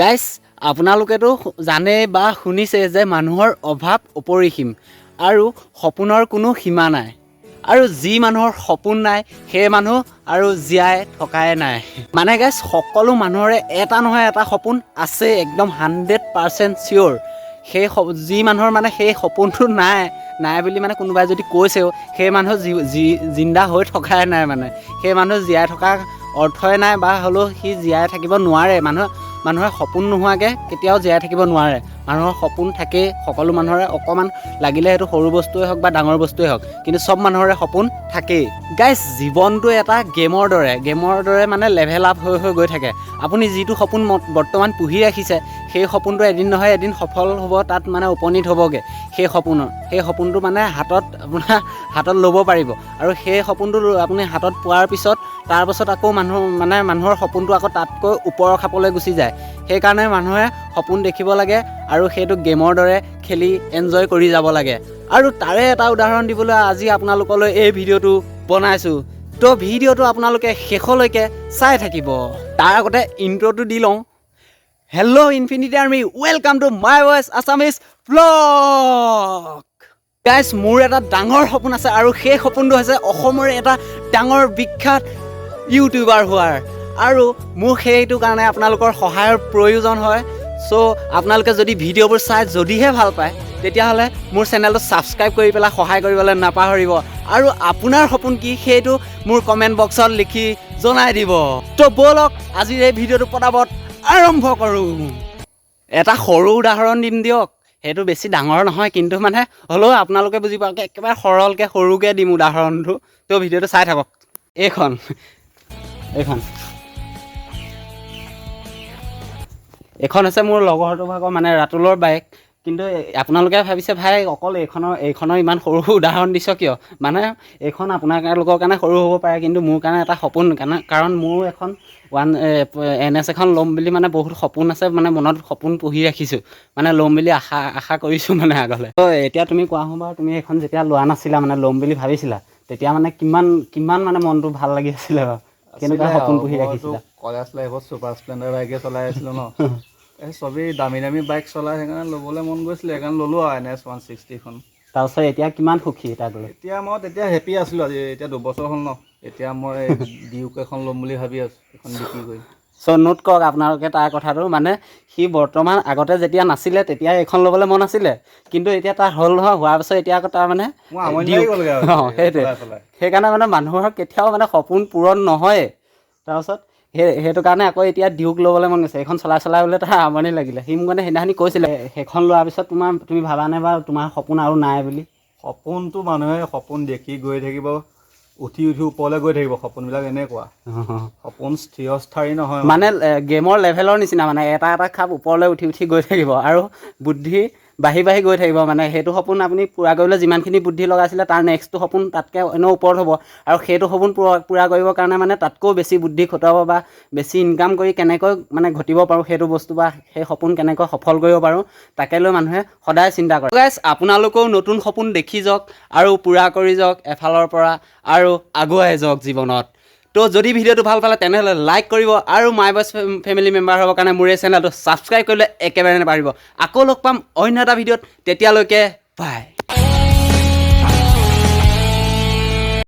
guys আপোনালোকেতো জানে বা শুনিছে যে মানুহৰ অভাৱ অপৰিসীম আৰু সপোনৰ কোনো সীমা নাই আৰু যি মানুহৰ সপোন নাই সেই মানুহ আৰু জীয়াই থকাই নাই মানে গাইজ সকলো মানুহৰে এটা নহয় এটা সপোন আছে একদম 100% চিয়'ৰ সেই যি মানুহৰ মানে সেই সপোনটো নাই বুলি মানে কোনোবাই যদি কৈছেও সেই মানুহ জিন্দা হৈ থকাই নাই মানে সেই মানুহ জীয়াই থকা অৰ্থই নাই বা হ'লেও সি জীয়াই থাকিব নোৱাৰে মানুহে সপোন নোহোৱাকৈ কেতিয়াও জীয়াই থাকিব নোৱাৰে মানুহৰ সপোন থাকেই সকলো মানুহৰে অকণমান লাগিলে সেইটো সৰু বস্তুৱে হওক বা ডাঙৰ বস্তুৱে হওক কিন্তু চব মানুহৰে সপোন থাকেই গাইজ জীৱনটো এটা গেমৰ দৰে মানে লেভেল আপ হৈ গৈ থাকে আপুনি যিটো সপোন বৰ্তমান পুহি ৰাখিছে সেই সপোনটো এদিন নহয় এদিন সফল হ'ব তাত মানে উপনীত হ'বগৈ সেই সপোনটো মানে আপোনাৰ হাতত ল'ব পাৰিব আৰু সেই সপোনটো আপুনি হাতত পোৱাৰ পিছত তাৰপাছত আকৌ মানুহৰ সপোনটো আকৌ তাতকৈ ওপৰৰ খাপলৈ গুচি যায় সেইকাৰণে মানুহে সপোন দেখিব লাগে আৰু সেইটো গেমৰ দৰে খেলি এনজয় কৰি যাব লাগে আৰু তাৰে এটা উদাহৰণ দিবলৈ আজি আপোনালোকলৈ এই ভিডিঅ'টো বনাইছোঁ তো ভিডিঅ'টো আপোনালোকে শেষলৈকে চাই থাকিব তাৰ আগতে ইন্ট্ৰ'টো দি লওঁ hello' infinity army welcome to my voice Assamese blog guys মোৰ এটা ডাঙৰ সপোন আছে আৰু সেই সপোনটো হৈছে অসমৰে এটা ডাঙৰ বিখ্যাত ইউটিউবাৰ হোৱাৰ আৰু মোক সেইটো কাৰণে আপোনালোকৰ সহায়ৰ প্ৰয়োজন হয় চ' আপোনালোকে যদি ভিডিঅ'বোৰ চাই যদিহে ভাল পায় তেতিয়াহ'লে মোৰ চেনেলটো ছাবস্ক্ৰাইব কৰি পেলাই সহায় কৰিবলৈ নাপাহৰিব আৰু আপোনাৰ সপোন কি সেইটো মোৰ কমেণ্ট বক্সত লিখি জনাই দিব তো ব'লক আজিৰ এই ভিডিঅ'টো পটাপট আৰম্ভ কৰোঁ এটা সৰু উদাহৰণ দিম দিয়ক সেইটো বেছি ডাঙৰ নহয় কিন্তু মানে হ'লেও আপোনালোকে বুজি পাওঁকৈ একেবাৰে সৰুকৈ দিম উদাহৰণটো তো ভিডিঅ'টো চাই থাকক এইখন হৈছে মোৰ লগৰটো ভাগৰ মানে ৰাতুলৰ বাইক কিন্তু আপোনালোকে ভাবিছে ভাই অকল এইখনৰ ইমান সৰু উদাহৰণ দিছ কিয় মানে এইখন আপোনালোকৰ কাৰণে সৰু হ'ব পাৰে কিন্তু মোৰ কাৰণে এটা সপোন কাৰণ মোৰ এখন NS এখন ল'ম বুলি মানে বহুত সপোন আছে মানে মনত সপোন পুহি ৰাখিছোঁ মানে ল'ম বুলি আশা কৰিছোঁ মানে আগলৈ তো এতিয়া তুমি কোৱা বাৰু তুমি এইখন যেতিয়া লোৱা নাছিলা মানে ল'ম বুলি ভাবিছিলা তেতিয়া মানে কিমান মানে মনটো ভাল লাগি আছিলে বাৰু কেনেকুৱা সপোন পুহি ৰাখিছিলা কলেজ লাইফত ছুপাৰ স্প্লেণ্ডাৰ বাইকে চলাই আছিলোঁ ন চবেই দামী বাইক চলাই সেইকাৰণে ল'বলৈ মন গৈছিলে সেইকাৰণে ল'লোঁ আৰু NS 160খন তাৰপিছত এতিয়া কিমান সুখী তাক লৈ তেতিয়া হেপী আছিলোঁ আজি এতিয়া 2 বছৰ হ'ল ন এতিয়া মই ডিউক এখন ল'ম বুলি ভাবি আছোঁ এখন বিক্ৰী কৰি চ' নোট কৰক আপোনালোকে তাৰ কথাটো মানে সি বৰ্তমান আগতে যেতিয়া নাছিলে তেতিয়া এইখন ল'বলৈ মন আছিলে কিন্তু এতিয়া তাৰ হ'ল নহয় হোৱাৰ পিছত এতিয়া আকৌ তাৰ মানে সেইকাৰণে মানে মানুহৰ কেতিয়াও মানে সপোন পূৰণ নহয় তাৰপাছত সেইটো কাৰণে আকৌ এতিয়া ডিউক ল'বলৈ মন গৈছে এইখন চলাই বোলে তাৰ আমনি লাগিলে সি মোক মানে সেইদিনাখনি কৈছিলে সেইখন লোৱাৰ পিছত তুমি ভাবানে বা তোমাৰ সপোন আৰু নাই বুলি সপোনটো মানুহে সপোন দেখি গৈ থাকিব উঠি ওপৰলৈ গৈ থাকিব সপোনবিলাক এনেকুৱা সপোন স্থিৰস্থায়ী নহয় মানে গেমৰ লেভেলৰ নিচিনা মানে এটা খাপ ওপৰলৈ উঠি গৈ থাকিব আৰু বুদ্ধি বাঢ়ি গৈ থাকিব মানে সেইটো সপোন আপুনি পূৰা কৰিবলৈ যিমানখিনি বুদ্ধি লগাইছিলে তাৰ নেক্সটটো সপোন তাতকৈ এনেও ওপৰত হ'ব আৰু সেইটো সপোন পূৰা কৰিবৰ কাৰণে মানে তাতকৈও বেছি বুদ্ধি খটুৱাব বা বেছি ইনকাম কৰি কেনেকৈ মানে ঘটিব পাৰোঁ সেইটো বস্তু বা সেই সপোন কেনেকৈ সফল কৰিব পাৰোঁ তাকে লৈ মানুহে সদায় চিন্তা কৰে গাইজ আপোনালোকেও নতুন সপোন দেখি যাওক আৰু পূৰা কৰি যাওক এফালৰ পৰা আৰু আগুৱাই যাওক জীৱনত তো যদি ভিডিঅ'টো ভাল পালে তেনেহ'লে লাইক কৰিব আৰু মাই ভইচ ফেমিলি মেম্বাৰ হ'বৰ কাৰণে মোৰ এই চেনেলটো ছাবস্ক্ৰাইব কৰিলে একেবাৰে নাপাহৰিব আকৌ লগ পাম অন্য এটা ভিডিঅ'ত তেতিয়ালৈকে বাই